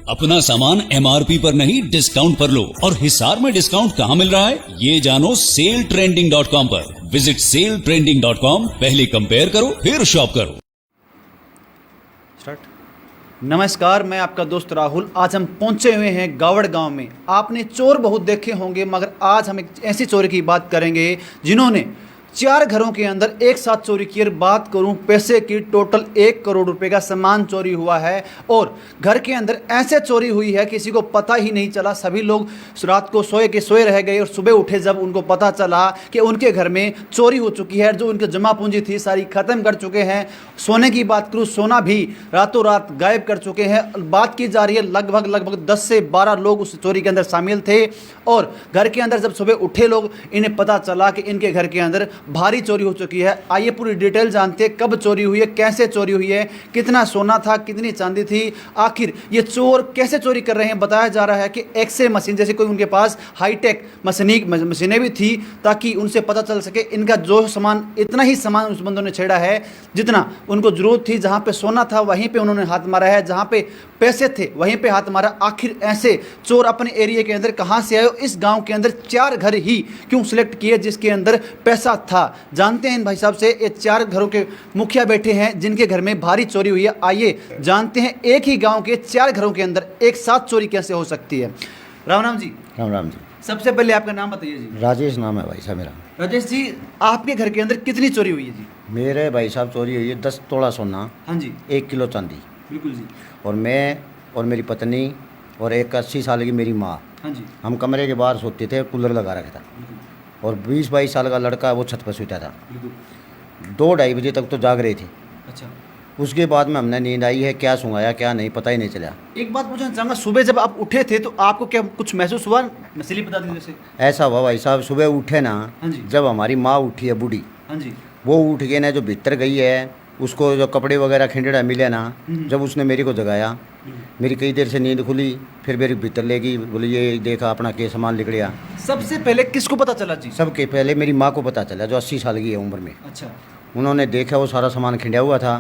अपना सामान MRP पर नहीं डिस्काउंट पर लो। और हिसार में डिस्काउंट कहाँ मिल रहा है ये जानो सेलट्रेंडिंग.com पर। विजिट सेलट्रेंडिंग.com, पहले कंपेयर करो फिर शॉप करो। स्टार्ट। नमस्कार, मैं आपका दोस्त राहुल। आज हम पहुंचे हुए हैं गावड़ गांव में। आपने चोर बहुत देखे होंगे, मगर आज हम एक ऐसी चोरी की बात करेंगे जिन्होंने 4 घरों के अंदर एक साथ चोरी की। बात करूं पैसे की, टोटल 1 करोड़ रुपए का सामान चोरी हुआ है। और घर के अंदर ऐसे चोरी हुई है किसी को पता ही नहीं चला। सभी लोग रात को सोए रह गए और सुबह उठे जब उनको पता चला कि उनके घर में चोरी हो चुकी है। जो उनकी जमा पूंजी थी सारी खत्म कर चुके हैं। सोने की बात करूँ, सोना भी रातों रात गायब कर चुके हैं। बात की जा रही है लगभग 10 से 12 लोग उस चोरी के अंदर शामिल थे। और घर के अंदर जब सुबह उठे लोग, इन्हें पता चला कि इनके घर के अंदर भारी चोरी हो चुकी है। आइए पूरी डिटेल जानते हैं, कब चोरी हुई है, कैसे चोरी हुई है, कितना सोना था, कितनी चांदी थी, आखिर ये चोर कैसे चोरी कर रहे हैं। बताया जा रहा है कि एक्स-रे मशीन जैसे कोई उनके पास हाईटेक मशीनें भी थी ताकि उनसे पता चल सके इनका जो सामान, इतना ही सामान उस बंदों ने छेड़ा है जितना उनको जरूरत थी। जहाँ पे सोना था वहीं पे उन्होंने हाथ मारा है, जहाँ पे पैसे थे वहीं पे हाथ मारा। आखिर ऐसे चोर अपने एरिया के अंदर कहाँ से आए? इस गाँव के अंदर 4 घर ही क्यों सिलेक्ट किए जिसके अंदर पैसा था? जानते हैं इन भाई साहब से। ये 4 घरों के मुखिया बैठे हैं जिनके घर में भारी चोरी हुई है। आइए जानते हैं एक ही गांव के 4 घरों के अंदर एक साथ चोरी कैसे हो सकती है। राम जी। राम जी। सबसे पहले आपका नाम बताइए जी। राजेश नाम है भाई साहब मेरा। राजेश जी, आपके घर के अंदर कितनी चोरी हुई है जी? मेरे भाई साहब चोरी हुई है 10 तोला सोना। हाँ जी। 1 किलो चांदी। बिल्कुल जी। और मैं और मेरी पत्नी और एक 80 साल की मेरी माँ, हाँ जी, हम कमरे के बाहर सोते थे, कूलर लगा रखा था। और 20-22 साल का लड़का वो छत पर सोता था। 2-2:30 बजे तक तो जाग रहे थे। अच्छा। उसके बाद में हमने नींद आई है, क्या सुनाया क्या नहीं पता ही नहीं चला। एक बात पूछना चाहूँगा, सुबह जब आप उठे थे तो आपको क्या कुछ महसूस हुआ? नस्ली बता दीजिए जैसे। ऐसा हुआ भाई साहब, सुबह उठे ना, हाँ जी। जब हमारी माँ उठी है बूढ़ी, हाँ जी। वो उठ के ना जो भीतर गई है, उसको जो कपड़े वगैरह खिंडड़ा मिले ना, जब उसने मेरी को जगाया, मेरी कई देर से नींद खुली, फिर मेरी भीतर ले गई, बोली ये देखा अपना के सामान लिख लिया। सबसे पहले किसको पता चला जी? सबके पहले मेरी माँ को पता चला, जो 80 साल की है उम्र में। अच्छा। उन्होंने देखा वो सारा सामान खिंडा हुआ था।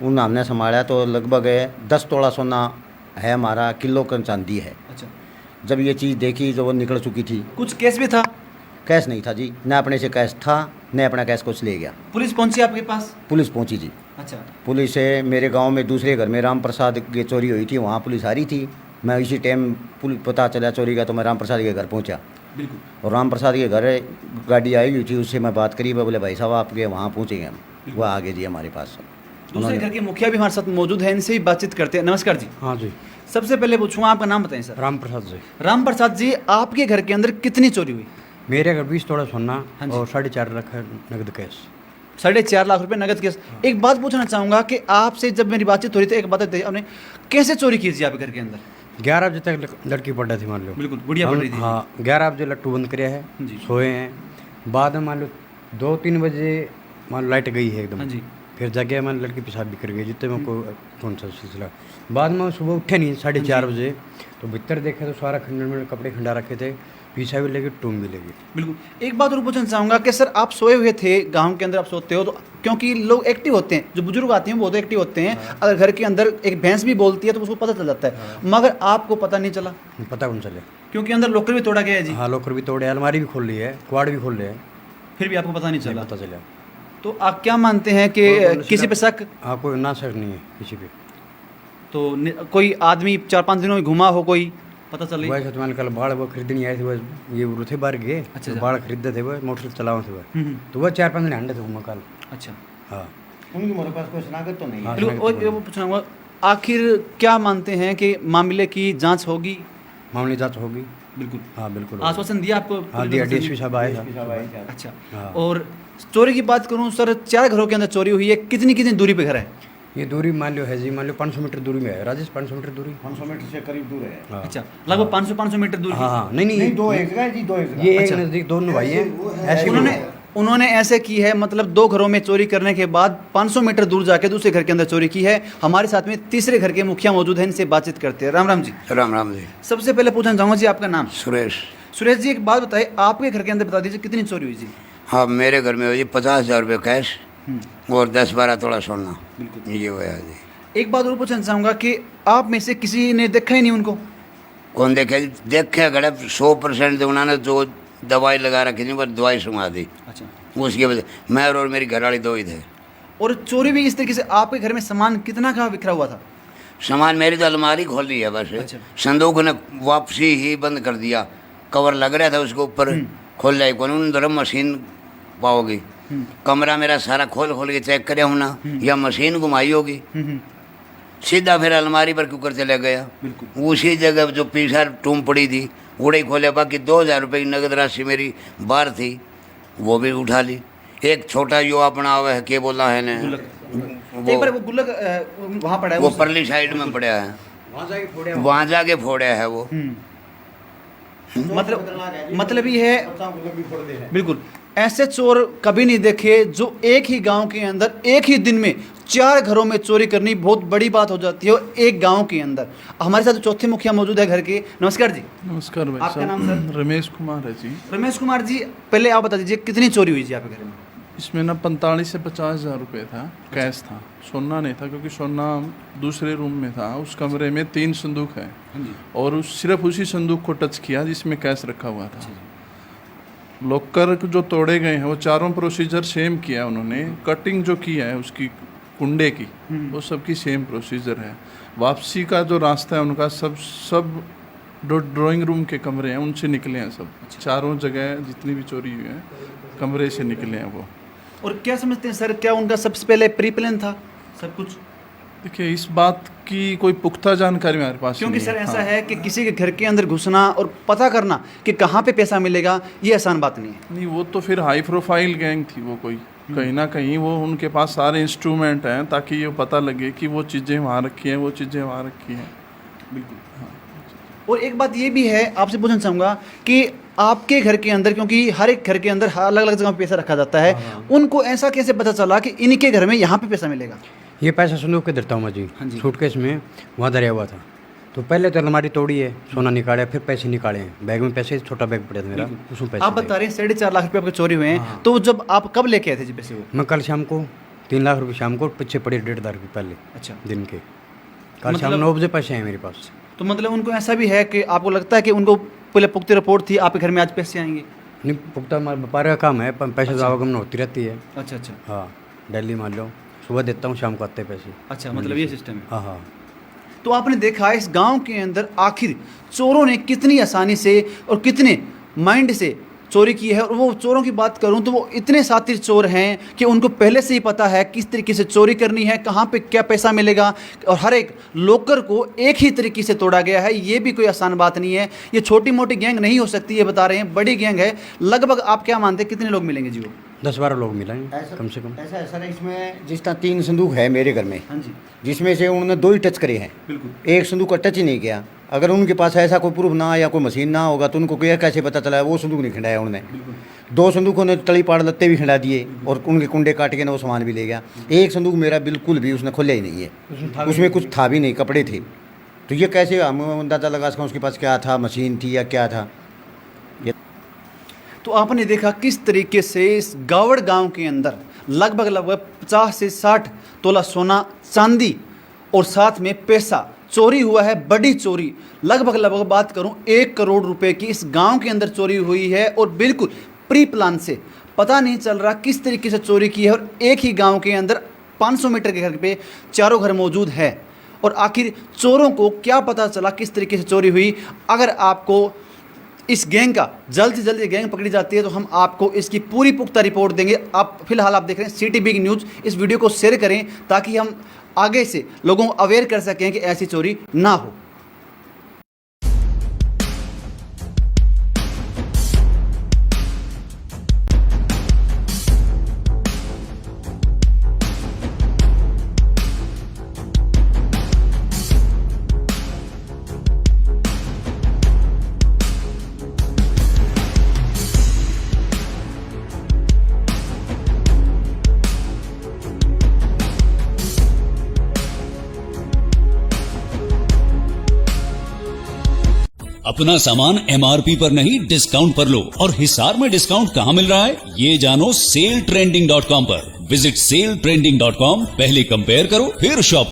उन हमने संभाला तो लगभग 10 तोला सोना है हमारा, किलो का चांदी है। अच्छा। जब ये चीज़ देखी जो वो निकल चुकी थी। कुछ केस भी था? कैश नहीं था जी, न अपने से कैश था, न अपना कैश कुछ ले गया। पुलिस पहुंची आपके पास? पुलिस पहुंची जी। अच्छा। पुलिस है मेरे गांव में दूसरे घर में राम प्रसाद की चोरी हुई थी, वहाँ पुलिस आ रही थी। मैं इसी टाइम पुलिस पता चला चोरी का तो मैं राम प्रसाद के घर पहुंचा। बिल्कुल। और राम प्रसाद के घर गाड़ी आई हुई थी, उससे मैं बात करी, बोले भाई साहब आपके वहाँ पहुँचेंगे हम। वो आ गए जी हमारे पास। दूसरे घर के मुखिया भी हमारे साथ मौजूद है, इनसे भी बातचीत करते हैं। नमस्कार जी। हाँ जी। सबसे पहले पूछूंगा, आपका नाम बताएं सर। राम प्रसाद जी। राम प्रसाद जी, आपके घर के अंदर कितनी चोरी हुई? मेरे घर 20 तोला सोना हाँ जी। और 4.5 लाख नगद कैश। 4.5 लाख रुपए नगद केस। एक बात पूछना चाहूंगा कि आपसे जब मेरी बातचीत हो रही थी, एक बात बताइए, आपने कैसे चोरी की थी आपके घर के अंदर? 11 बजे तक लड़की पढ़ रही थी, मान लो। बिल्कुल, गुड़िया पढ़ रही थी। हाँ, 11 बजे लट्टू बंद कराया है जी। सोए हैं। बाद में मान लो 2-3 बजे मान लो लाइट गई है एकदम। हाँ जी। फिर जगह मान लड़की पेशाब भी कर गई, जितने में को कौन सा सिलसिला। बाद में सुबह उठे नहीं 4:30 बजे, तो भीतर देखे तो सारा खंडन में कपड़े खंडा रखे थे, पीछा भी लगी, टूम भी लगी। बिल्कुल। एक बात और पूछना चाहूँगा कि सर आप सोए हुए थे, गांव के अंदर आप सोते हो तो, क्योंकि लोग एक्टिव होते हैं, जो बुजुर्ग आते हैं वो तो एक्टिव होते हैं। अगर घर के अंदर एक भैंस भी बोलती है तो उसको पता चल जाता है, मगर आपको पता नहीं चला? पता कौन चले, क्योंकि अंदर लॉकर भी तोड़ा गया है जी। हाँ, लॉकर भी तोड़े, अलमारी भी खोल ली है, क्वाड भी खोल लिया है, फिर भी आपको पता नहीं चला? पता चला। तो आप क्या मानते हैं कि किसी पे शक? हाँ, कोई ना शक नहीं है किसी पे। तो कोई आदमी 4-5 दिनों में घुमा हो, कोई पता चल रही? वैसे तो मैंने कल बाढ़ वो खरीदनी आई थी, वो ये रुथे बार गए। अच्छा। तो बाढ़ खरीदते थे, वो मोटरसाइकिल चलाओ थे वो, तो वह 4-5 दिन हंडे थे वो कल। अच्छा। हाँ। उनकी मेरे पास कोई शनाख्त तो नहीं हाँ। है। और वो पूछना हुआ, आखिर क्या मानते हैं कि मामले की जांच होगी? मामले जांच होगी। बिल्कुल। हाँ बिल्कुल। आश्वासन दिया आपको? हाँ दिया, DSP साहब आए। अच्छा। हाँ। और चोरी की बात करूं सर, 4 घरों के अंदर चोरी हुई है, कितनी कितनी दूरी पे घर है? ये दूरी मान लो है जी, मान लो 500 मीटर दूरी में है राजेश, 500 मीटर दूरी। 500 मीटर से करीब दूर है। हाँ। अच्छा, लगभग 500 मीटर दूर। हाँ हाँ, नहीं नहीं, 2 एक जगह है जी, 2 एक जगह। ये एक अच्छा। नज़दीक दोनों भाई हैं ऐसे। उन्होंने ऐसे की है, मतलब 2 घरों में चोरी करने के बाद 500 मीटर दूर जाके दूसरे घर के अंदर चोरी की है। हमारे साथ में तीसरे घर के मुखिया मौजूद हैं, इनसे बातचीत करते हैं। राम जी। राम जी। सबसे पहले पूछना चाहूँगा जी, आपका नाम? सुरेश। सुरेश जी, एक बात बताइए, आपके घर के अंदर बता दीजिए कितनी चोरी हुई जी? हाँ, मेरे घर में हो जी 50,000 रुपये कैश और 10-12 तोला सोना। बिल्कुल। ये हुआ जी। एक बात और पूछना चाहूंगा कि आप में से किसी ने देखा ही नहीं उनको? कौन देखे देखे गड़े 100% उन्होंने जो दवाई लगा रखी थी पर दवाई सुंघा दी, अच्छा। उसकी वजह मैं और मेरी घरवाली दो ही थे। और चोरी भी इस तरीके से आपके घर में सामान कितना का बिखरा हुआ था? सामान मेरी तो अलमारी खोल ली है बस। अच्छा। संदूक ने वापसी ही बंद कर दिया, कवर लग रहा था उसके ऊपर, खोल जाए कौन उन तरफ मशीन पाओगी। कमरा मेरा सारा खोल खोल के चेक करे हूँ ना, या मशीन घुमाई होगी। सीधा फिर अलमारी पर क्यों चले गया, उसी जगह जो पीछा टूम पड़ी थी उड़े खोले। बाकी 2000 रुपये की नगद राशि मेरी बाहर थी, वो भी उठा ली। एक छोटा जो अपना है क्या बोला है ने एक बार वो गुल्लक वहाँ पड़ा है, वो परली साइड में पड़ा है, वहाँ जाके फोड़ा है वो। मतलब ये है बिल्कुल ऐसे चोर कभी नहीं देखे जो एक ही गांव के अंदर एक ही दिन में 4 घरों में चोरी करनी बहुत बड़ी बात हो जाती है एक गांव के अंदर। हमारे साथ चौथे मुखिया मौजूद है घर के। नमस्कार जी। नमस्कार भाई आपका साहब। नाम सर? रमेश कुमार है जी। रमेश कुमार जी, पहले आप बता दीजिए कितनी चोरी हुई जी आपके घर में? इसमें ना 45 से 50 हज़ार रुपये था, कैश था, सोना नहीं था क्योंकि सोना दूसरे रूम में था। उस कमरे में 3 संदूक है और सिर्फ उसी संदूक को टच किया जिसमें कैश रखा हुआ था। लॉकर जो तोड़े गए हैं वो चारों प्रोसीजर सेम किया उन्होंने। कटिंग जो की है उसकी कुंडे की वो सबकी सेम प्रोसीजर है। वापसी का जो रास्ता है उनका सब ड्राइंग रूम के कमरे हैं उनसे निकले हैं सब। चारों जगह जितनी भी चोरी हुई है कमरे से निकले हैं वो। और क्या समझते हैं सर, क्या उनका सबसे पहले प्री प्लान था सब कुछ? देखिए इस बात की कोई पुख्ता जानकारी हमारे पास क्योंकि नहीं सर है। ऐसा है कि किसी के घर के अंदर घुसना और पता करना कि कहाँ पे पैसा मिलेगा ये आसान बात नहीं है। नहीं वो तो फिर हाई प्रोफाइल गैंग थी वो, कोई कहीं ना कहीं वो उनके पास सारे इंस्ट्रूमेंट हैं ताकि ये पता लगे कि वो चीज़ें वहाँ रखी हैं, वो चीज़ें वहाँ रखी हैं। बिल्कुल हाँ। और एक बात ये भी है, आपसे पूछना चाहूँगा कि आपके घर के अंदर, क्योंकि हर एक घर के अंदर अलग अलग जगह पे पैसा रखा जाता है, उनको ऐसा कैसे पता चला कि इनके घर में यहाँ पे पैसा मिलेगा? ये पैसा संदूक के धरता हूँ मैं जी, सूटकेस में वहाँ धरा हुआ था। तो पहले तो अलमारी तोड़ी है, सोना निकाला, फिर पैसे निकाले हैं बैग में। पैसे छोटा बैग पड़ा था मेरा, उसमें पैसे। आप बता रहे हैं 4.5 लाख रुपये आपके चोरी हुए हैं, तो जब आप कब लेके आए थे जी पैसे? वो मैं कल शाम को 3 लाख रुपये शाम को पीछे पड़े 1.5 लाख रुपये पहले। अच्छा। दिन के कल शाम 9 बजे पैसे हैं मेरे पास। तो मतलब उनको ऐसा भी है कि आपको लगता है कि उनको पहले पुख्ती रिपोर्ट थी आपके घर में आज पैसे आएंगे? नहीं, पुख्ता व्यापार का काम है, पैसे तो आवागमन होती रहती है। अच्छा अच्छा हाँ, डेली मान लो सुबह देता हूँ, शाम को आते हैं पैसे। अच्छा, मतलब ये सिस्टम है। हाँ हाँ। तो आपने देखा इस गांव के अंदर आखिर चोरों ने कितनी आसानी से और कितने माइंड से चोरी की है। और वो चोरों की बात करूं तो वो इतने शातिर चोर हैं कि उनको पहले से ही पता है किस तरीके से चोरी करनी है, कहाँ पे क्या पैसा मिलेगा, और हर एक लॉकर को एक ही तरीके से तोड़ा गया है। ये भी कोई आसान बात नहीं है, ये छोटी मोटी गैंग नहीं हो सकती, ये बता रहे हैं बड़ी गैंग है। लगभग आप क्या मानते हैं कितने लोग मिलेंगे जी? वो 10-12 लोग मिलेंगे कम से कम। ऐसा है सर, इसमें जिस तरह 3 संदूक है मेरे घर में, हाँ जी, जिसमें से उन्होंने 2 ही टच करे हैं, बिल्कुल। एक संदूक का टच ही नहीं किया। अगर उनके पास ऐसा कोई प्रूफ ना या कोई मशीन ना होगा तो उनको कैसे पता चला है? वो संदूक नहीं खिंडाया उन्होंने। 2 संदूकों ने तली पाड़ लत्ते भी खिंडा दिए और उनके कुंडे काट के ना वो सामान भी ले गया। एक संदूक मेरा बिल्कुल भी उसने खोला ही नहीं है, उसमें कुछ था भी नहीं, कपड़े थे। तो ये कैसे हम अंदाज़ा लगा सकें उसके पास क्या था, मशीन थी या क्या था? तो आपने देखा किस तरीके से इस गावड़ गांव के अंदर लगभग 50 से 60 तोला सोना, चांदी और साथ में पैसा चोरी हुआ है। बड़ी चोरी, लगभग बात करूं 1 करोड़ रुपए की इस गांव के अंदर चोरी हुई है। और बिल्कुल प्री प्लान से, पता नहीं चल रहा किस तरीके से चोरी की है। और एक ही गांव के अंदर 500 मीटर के घर पे 4 घर मौजूद है। और आखिर चोरों को क्या पता चला किस तरीके से चोरी हुई? अगर आपको इस गैंग का जल्द से जल्द ये गैंग पकड़ी जाती है तो हम आपको इसकी पूरी पुख्ता रिपोर्ट देंगे। आप फिलहाल आप देख रहे हैं सिटी बिग न्यूज़। इस वीडियो को शेयर करें ताकि हम आगे से लोगों को अवेयर कर सकें कि ऐसी चोरी ना हो। अपना सामान MRP पर नहीं डिस्काउंट पर लो। और हिसार में डिस्काउंट कहाँ मिल रहा है ये जानो SaleTrending.com पर। विजिट SaleTrending.com, पहले कंपेयर करो फिर शॉप।